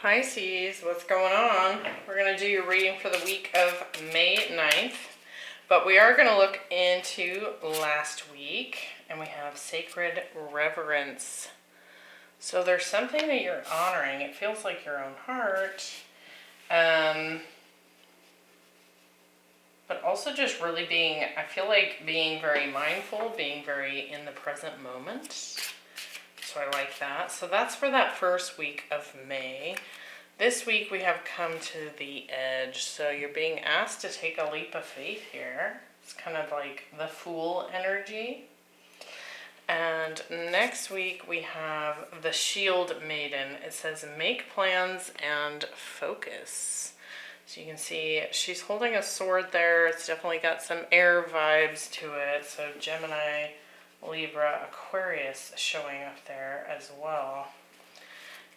Pisces, what's going on? We're going to do your reading for the week of May 9th, but we are going to look into last week, and we have Sacred Reverence. So there's something that you're honoring. It feels like your own heart, but also just really being, I feel like being very mindful, being very in the present moment. So I like that. So that's for that first week of May. This week we have come to the edge. So you're being asked to take a leap of faith here. It's kind of like the Fool energy. And next week we have the Shield Maiden. It says make plans and focus. So you can see she's holding a sword there. It's definitely got some air vibes to it. So Gemini, Libra, Aquarius showing up there as well.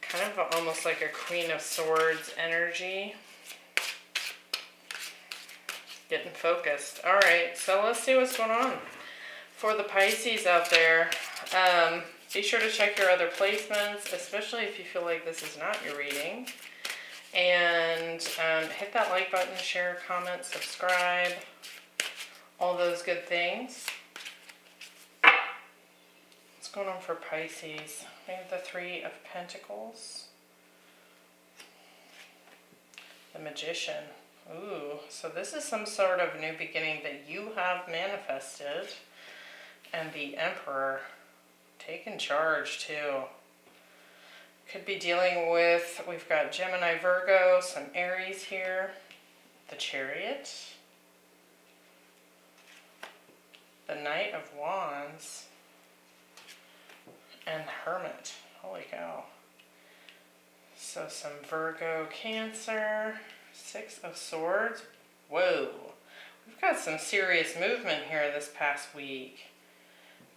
Kind of almost like a Queen of Swords energy. Getting focused. Alright, so let's see what's going on. For the Pisces out there, be sure to check your other placements, especially if you feel like this is not your reading. And hit that like button, share, comment, subscribe, all those good things. What's going on for Pisces? We have the Three of Pentacles. The Magician. Ooh, so this is some sort of new beginning that you have manifested. And the Emperor taking charge too. Could be dealing with, we've got Gemini, Virgo, some Aries here. The Chariot. The Knight of Wands. And Hermit. Holy cow. So some Virgo, Cancer, Six of Swords. Whoa. We've got some serious movement here this past week.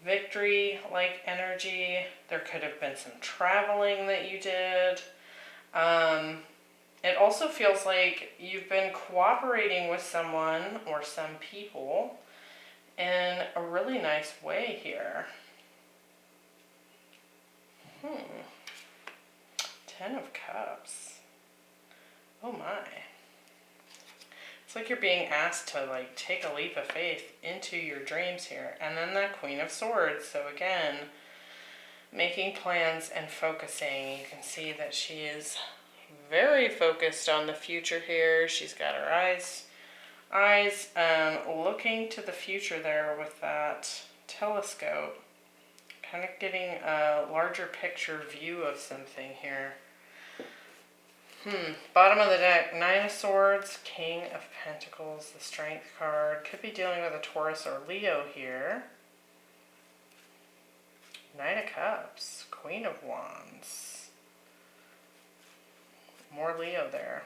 Victory-like energy. There could have been some traveling that you did. It also feels like you've been cooperating with someone or some people in a really nice way here. Ten of Cups. Oh my. It's like you're being asked to like take a leap of faith into your dreams here. And then that Queen of Swords. So again, making plans and focusing. You can see that she is very focused on the future here. She's got her eyes looking to the future there with that telescope. Kind of getting a larger picture view of something here. Bottom of the deck, Nine of Swords, King of Pentacles, the Strength card. Could be dealing with a Taurus or Leo here. Knight of Cups, Queen of Wands. More Leo there.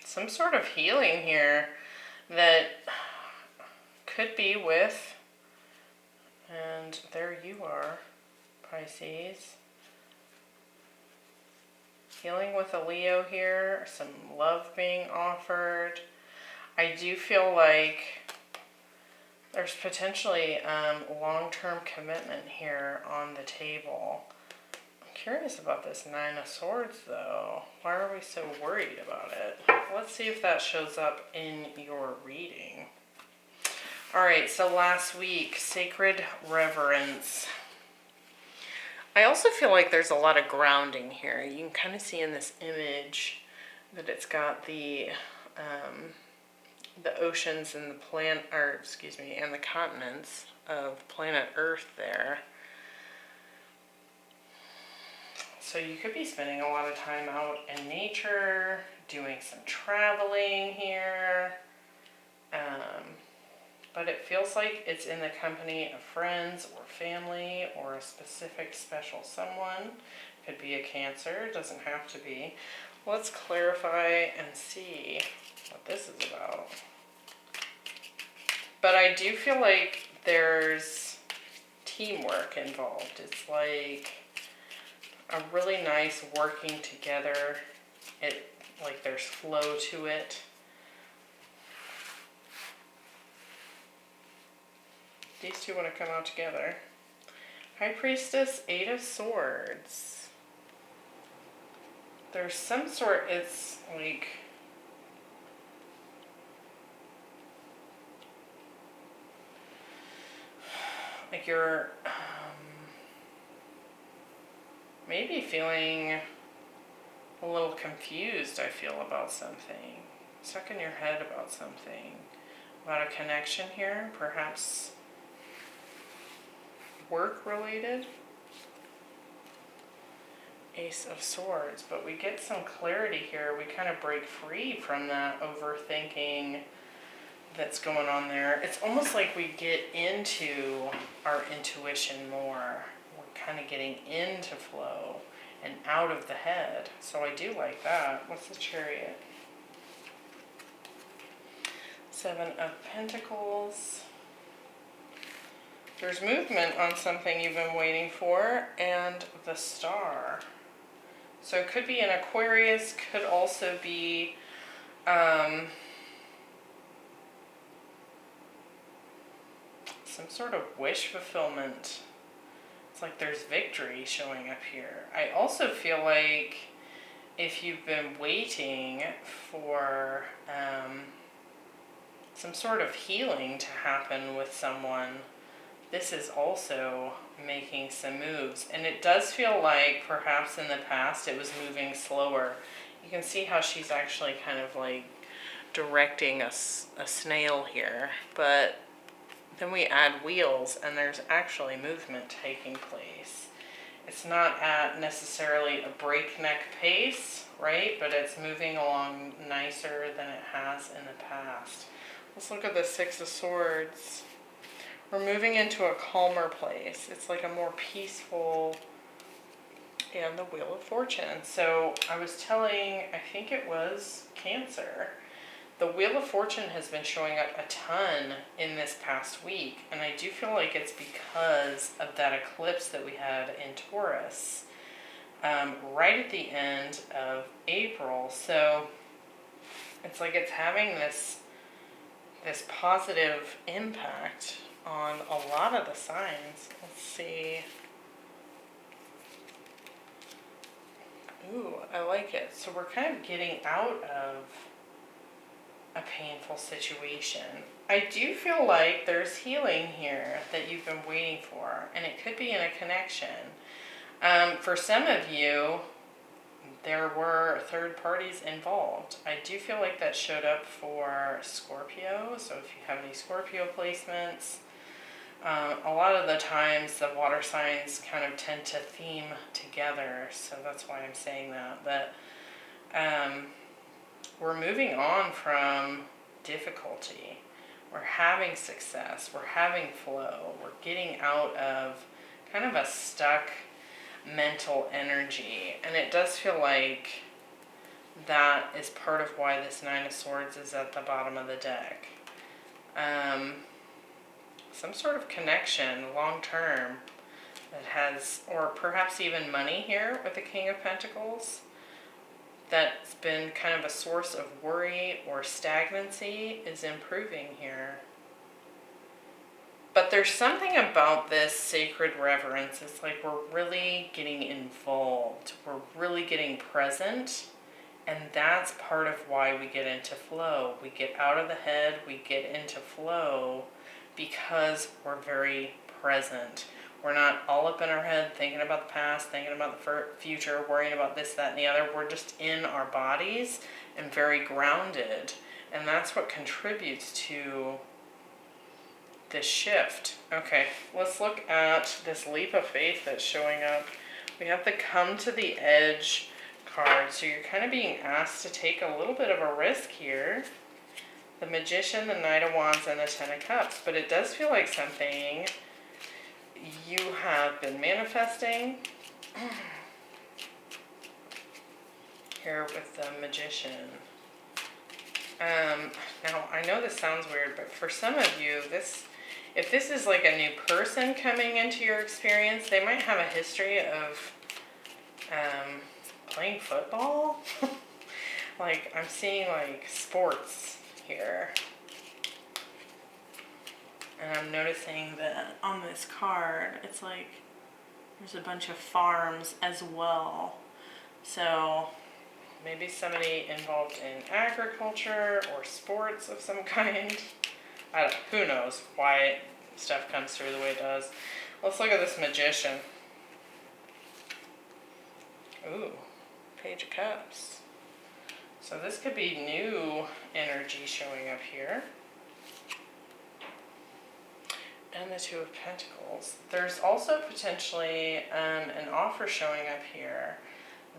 Some sort of healing here that could be with, and there you are, Pisces. Healing with a Leo here, some love being offered. I do feel like there's potentially long-term commitment here on the table. I'm curious about this Nine of Swords though. Why are we so worried about it? Let's see if that shows up in your reading. Alright, so last week, Sacred Reverence. I also feel like there's a lot of grounding here. You can kind of see in this image that it's got the oceans and and the continents of planet Earth there. So you could be spending a lot of time out in nature, doing some traveling here. But it feels like it's in the company of friends or family or a specific special someone. Could be a Cancer, doesn't have to be. Let's clarify and see what this is about. But I do feel like there's teamwork involved. It's like a really nice working together. Like there's flow to it. These two want to come out together. High Priestess, Eight of Swords. There's some sort, it's like you're maybe feeling a little confused, I feel, about something. Stuck in your head about something. About a connection here, perhaps work related. Ace of Swords, but we get some clarity here. We kind of break free from that overthinking that's going on there. It's almost like we get into our intuition more. We're kind of getting into flow and out of the head. So I do like that. What's the Chariot? Seven of Pentacles. There's movement on something you've been waiting for, and the Star. So it could be an Aquarius, could also be some sort of wish fulfillment. It's like there's victory showing up here. I also feel like if you've been waiting for some sort of healing to happen with someone, this is also making some moves. And it does feel like perhaps in the past it was moving slower. You can see how she's actually kind of like directing a snail here. But then we add wheels and there's actually movement taking place. It's not at necessarily a breakneck pace, right? But it's moving along nicer than it has in the past. Let's look at the Six of Swords. We're moving into a calmer place. It's like a more peaceful, and the Wheel of Fortune. So I was telling, I think it was Cancer, the Wheel of Fortune has been showing up a ton in this past week. And I do feel like it's because of that eclipse that we had in Taurus right at the end of April. So it's like it's having this positive impact on a lot of the signs. Let's see. Ooh, I like it. So we're kind of getting out of a painful situation. I do feel like there's healing here that you've been waiting for, and it could be in a connection. For some of you, there were third parties involved. I do feel like that showed up for Scorpio, so if you have any Scorpio placements, a lot of the times the water signs kind of tend to theme together, so that's why I'm saying that. But we're moving on from difficulty. We're having success. We're having flow. We're getting out of kind of a stuck mental energy. And it does feel like that is part of why this Nine of Swords is at the bottom of the deck. Some sort of connection long term that has, or perhaps even money here with the King of Pentacles, that's been kind of a source of worry or stagnancy is improving here. But there's something about this sacred reverence. It's like we're really getting involved. We're really getting present. And that's part of why we get into flow. We get out of the head. We get into flow because we're very present. We're not all up in our head thinking about the past, thinking about the future, worrying about this, that, and the other. We're just in our bodies and very grounded. And that's what contributes to this shift. Okay, let's look at this leap of faith that's showing up. We have the Come to the Edge card. So you're kind of being asked to take a little bit of a risk here. The Magician, the Knight of Wands, and the Ten of Cups. But it does feel like something you have been manifesting here with the Magician. Now, I know this sounds weird, but for some of you, if this is like a new person coming into your experience, they might have a history of playing football. Like, I'm seeing like sports here. And I'm noticing that on this card, it's like There's a bunch of farms as well. So maybe somebody involved in agriculture or sports of some kind. Who knows why stuff comes through the way it does. Let's look at this magician. Ooh, Page of Cups. So this could be new energy showing up here. And the Two of Pentacles. There's also potentially an offer showing up here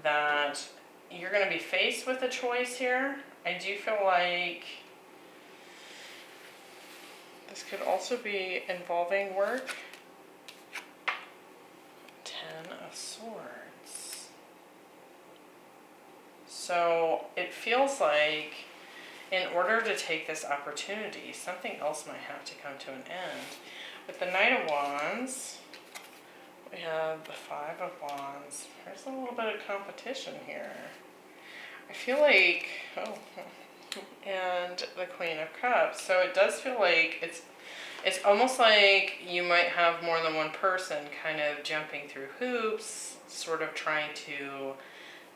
that you're going to be faced with a choice here. I do feel like this could also be involving work. 10 of Swords. So it feels like in order to take this opportunity, something else might have to come to an end. With the Knight of Wands, we have the Five of Wands. There's a little bit of competition here. I feel like, and the Queen of Cups. So it does feel like it's almost like you might have more than one person kind of jumping through hoops, sort of trying to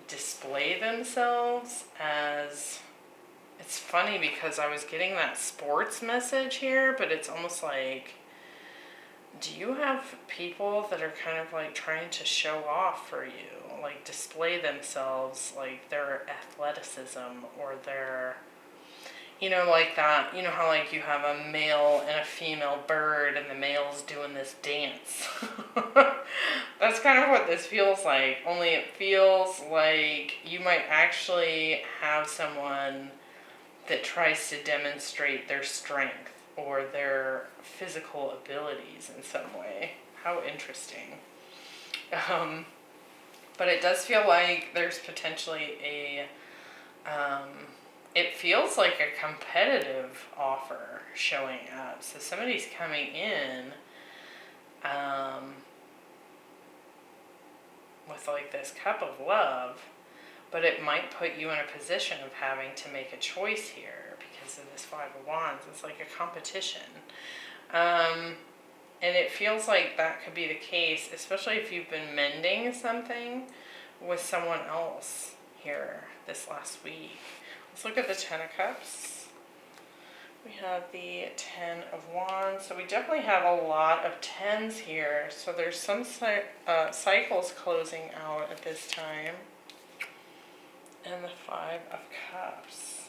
display themselves as... It's funny because I was getting that sports message here, but it's almost like, do you have people that are kind of like trying to show off for you, like display themselves, like their athleticism or their, you know, like that, you know how like you have a male and a female bird and the male's doing this dance. That's kind of what this feels like, only it feels like you might actually have someone that tries to demonstrate their strength or their physical abilities in some way. How interesting. But it does feel like there's potentially it feels like a competitive offer showing up. So somebody's coming in with like this Cup of Love, but it might put you in a position of having to make a choice here because of this Five of Wands. It's like a competition. And it feels like that could be the case, especially if you've been mending something with someone else here this last week. Let's look at the Ten of Cups. We have the Ten of Wands. So we definitely have a lot of tens here. So there's some cycles closing out at this time. And the Five of Cups.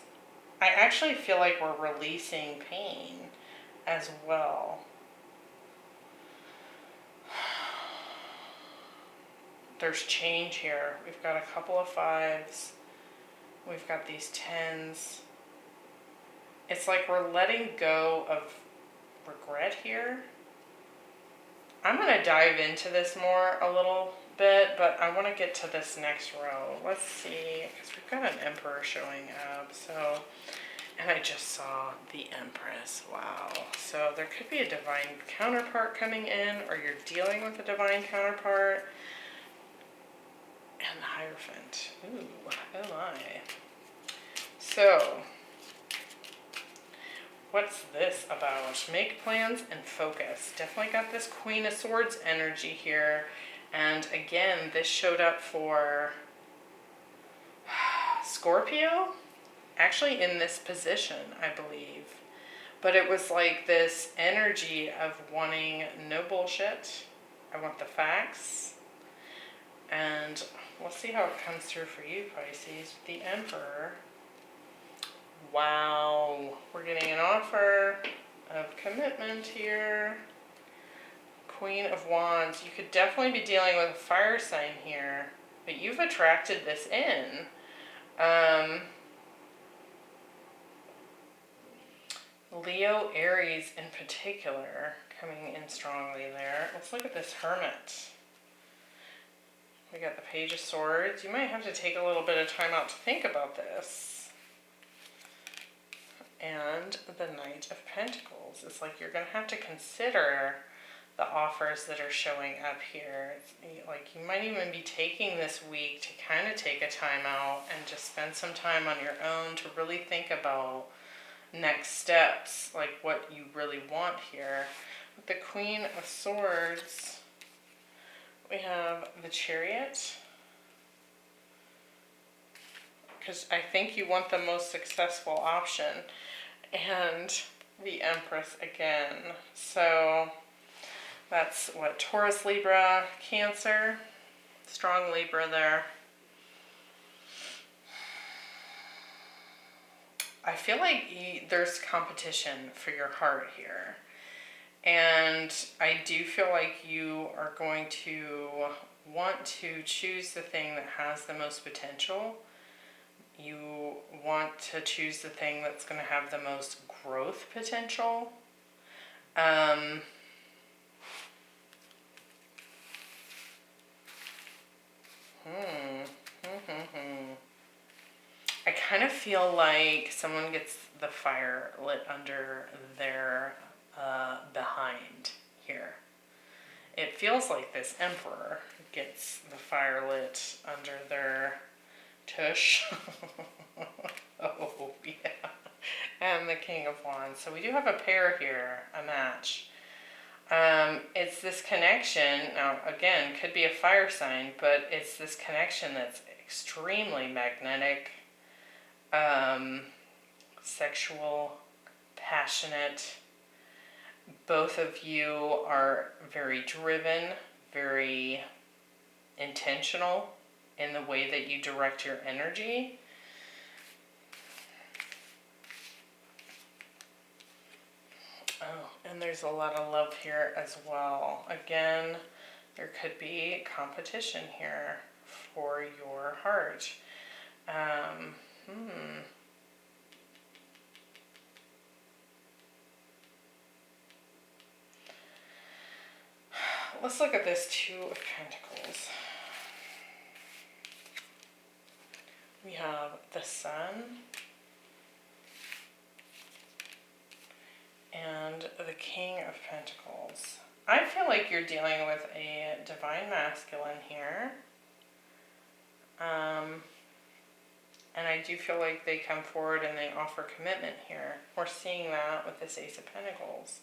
I actually feel like we're releasing pain as well. There's change here. We've got a couple of fives. We've got these tens. It's like we're letting go of regret here. I'm going to dive into this more a little bit, but I want to get to this next row. Let's see, because we've got an Emperor showing up. So, and I just saw the Empress. Wow. So there could be a divine counterpart coming in, or you're dealing with a divine counterpart. And the Hierophant. Ooh, oh my. So, what's this about? Make plans and focus. Definitely got this Queen of Swords energy here. And again, this showed up for Scorpio. Actually in this position, I believe. But it was like this energy of wanting no bullshit. I want the facts. And we'll see how it comes through for you, Pisces. The Emperor. Wow. We're getting an offer of commitment here. Queen of Wands. You could definitely be dealing with a fire sign here. But you've attracted this in. Leo, Aries in particular, coming in strongly there. Let's look at this Hermit. We got the Page of Swords. You might have to take a little bit of time out to think about this. And the Knight of Pentacles. It's like you're going to have to consider the offers that are showing up here. It's like you might even be taking this week to kind of take a time out and just spend some time on your own to really think about next steps, like what you really want here. With the Queen of Swords, We have the Chariot, because I think you want the most successful option, and the Empress again. So that's what, Taurus, Libra, Cancer, strong Libra there. I feel like there's competition for your heart here. And I do feel like you are going to want to choose the thing that has the most potential. You want to choose the thing that's going to have the most growth potential. I kind of feel like someone gets the fire lit under their behind here. It feels like this Emperor gets the fire lit under their tush. Oh, yeah. And the King of Wands. So we do have a pair here, a match. It's this connection, now again, could be a fire sign, but it's this connection that's extremely magnetic, sexual, passionate. Both of you are very driven, very intentional in the way that you direct your energy. Oh, and there's a lot of love here as well. Again, there could be competition here for your heart. Let's look at this Two of Pentacles. We have the Sun and the King of Pentacles. I feel like you're dealing with a divine masculine here. And I do feel like they come forward and they offer commitment here. We're seeing that with this Ace of Pentacles.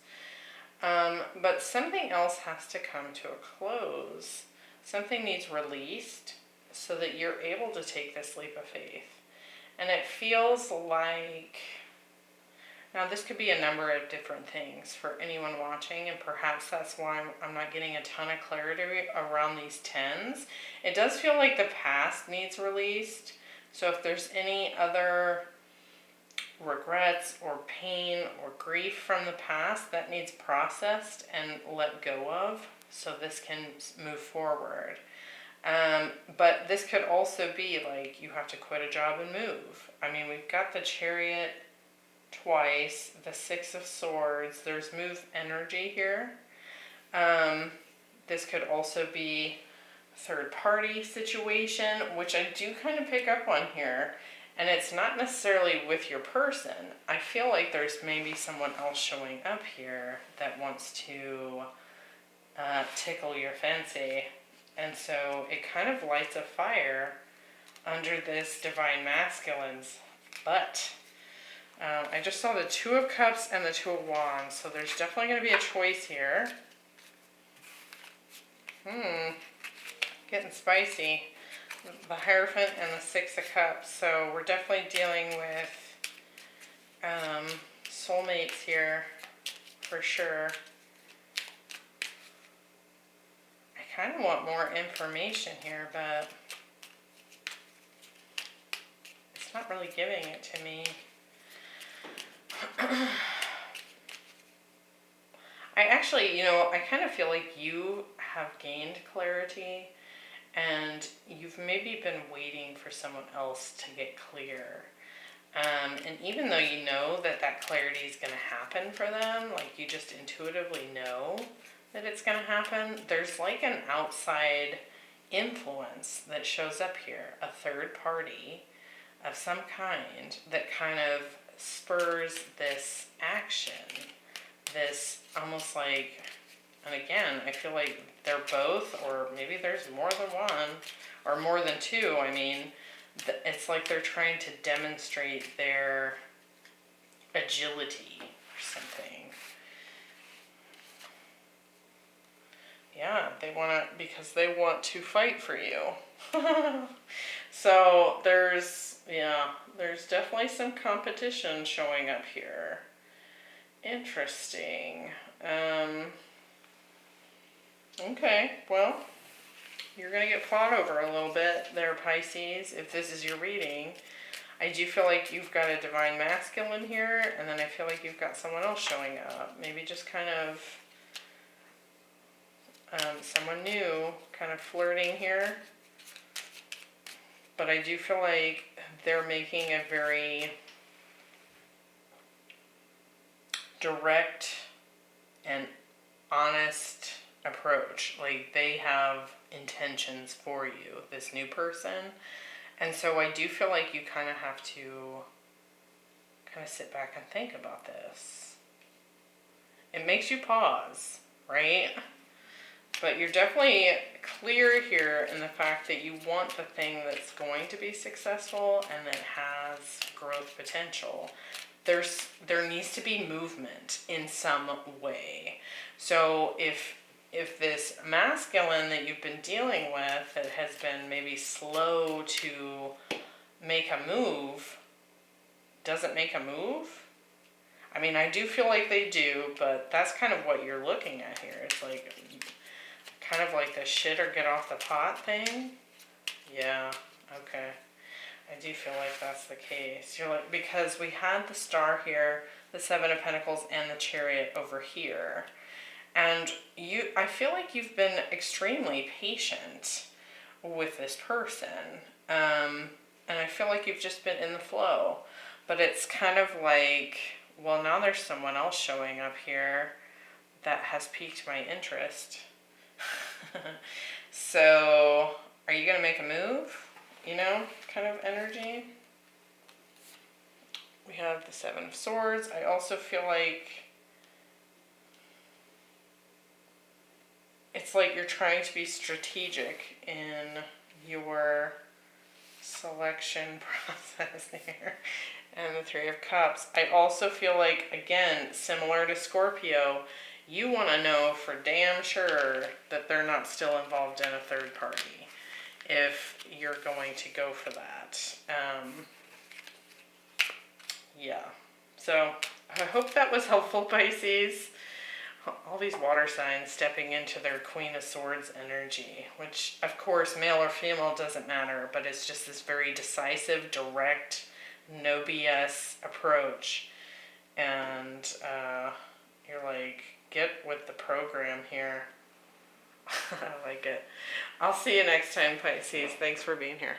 But something else has to come to a close. Something needs released so that you're able to take this leap of faith. And it feels like, now this could be a number of different things for anyone watching, and perhaps that's why I'm not getting a ton of clarity around these tens. It does feel like the past needs released. So if there's any other regrets or pain or grief from the past, that needs processed and let go of so this can move forward. But this could also be like you have to quit a job and move. I mean, we've got the Chariot twice, the Six of Swords. There's move energy here. This could also be a third party situation, which I do kind of pick up on here. And it's not necessarily with your person. I feel like there's maybe someone else showing up here that wants to tickle your fancy. And so it kind of lights a fire under this divine masculine's butt. I just saw the Two of Cups and the Two of Wands. So there's definitely going to be a choice here. Getting spicy. The Hierophant and the Six of Cups. So we're definitely dealing with soulmates here for sure. I kind of want more information here, but it's not really giving it to me. I actually, I kind of feel like you have gained clarity. And you've maybe been waiting for someone else to get clear. And even though you know that that clarity is going to happen for them, like you just intuitively know that it's going to happen, there's like an outside influence that shows up here, a third party of some kind that kind of spurs this action, this almost like, and again, I feel like they're both, or maybe there's more than one, or more than two. I mean, it's like they're trying to demonstrate their agility or something. Yeah, they want to, because they want to fight for you. So there's definitely some competition showing up here. Interesting. Okay, well, you're going to get fought over a little bit there, Pisces, if this is your reading. I do feel like you've got a divine masculine here, and then I feel like you've got someone else showing up. Maybe just kind of someone new kind of flirting here. But I do feel like they're making a very direct and honest approach. Like, they have intentions for you, this new person. And so I do feel like you kind of have to kind of sit back and think about this. It makes you pause, right? But you're definitely clear here in the fact that you want the thing that's going to be successful and that has growth potential. There needs to be movement in some way. So if this masculine that you've been dealing with that has been maybe slow to make a move, doesn't make a move, I mean, I do feel like they do, but that's kind of what you're looking at here. It's like kind of like the shit or get off the pot thing. Yeah, okay. I do feel like that's the case. You're like, because we had the Star here, the Seven of Pentacles, and the Chariot over here. And I feel like you've been extremely patient with this person. And I feel like you've just been in the flow. But it's kind of like, well, now there's someone else showing up here that has piqued my interest. So, are you going to make a move? You know, kind of energy. We have the Seven of Swords. I also feel like it's like you're trying to be strategic in your selection process here. And the Three of Cups. I also feel like, again, similar to Scorpio, you want to know for damn sure that they're not still involved in a third party if you're going to go for that. Yeah. So I hope that was helpful, Pisces. All these water signs stepping into their Queen of Swords energy, which, of course, male or female doesn't matter, but it's just this very decisive, direct, no BS approach. And you're like, get with the program here. I like it. I'll see you next time, Pisces. Thanks for being here.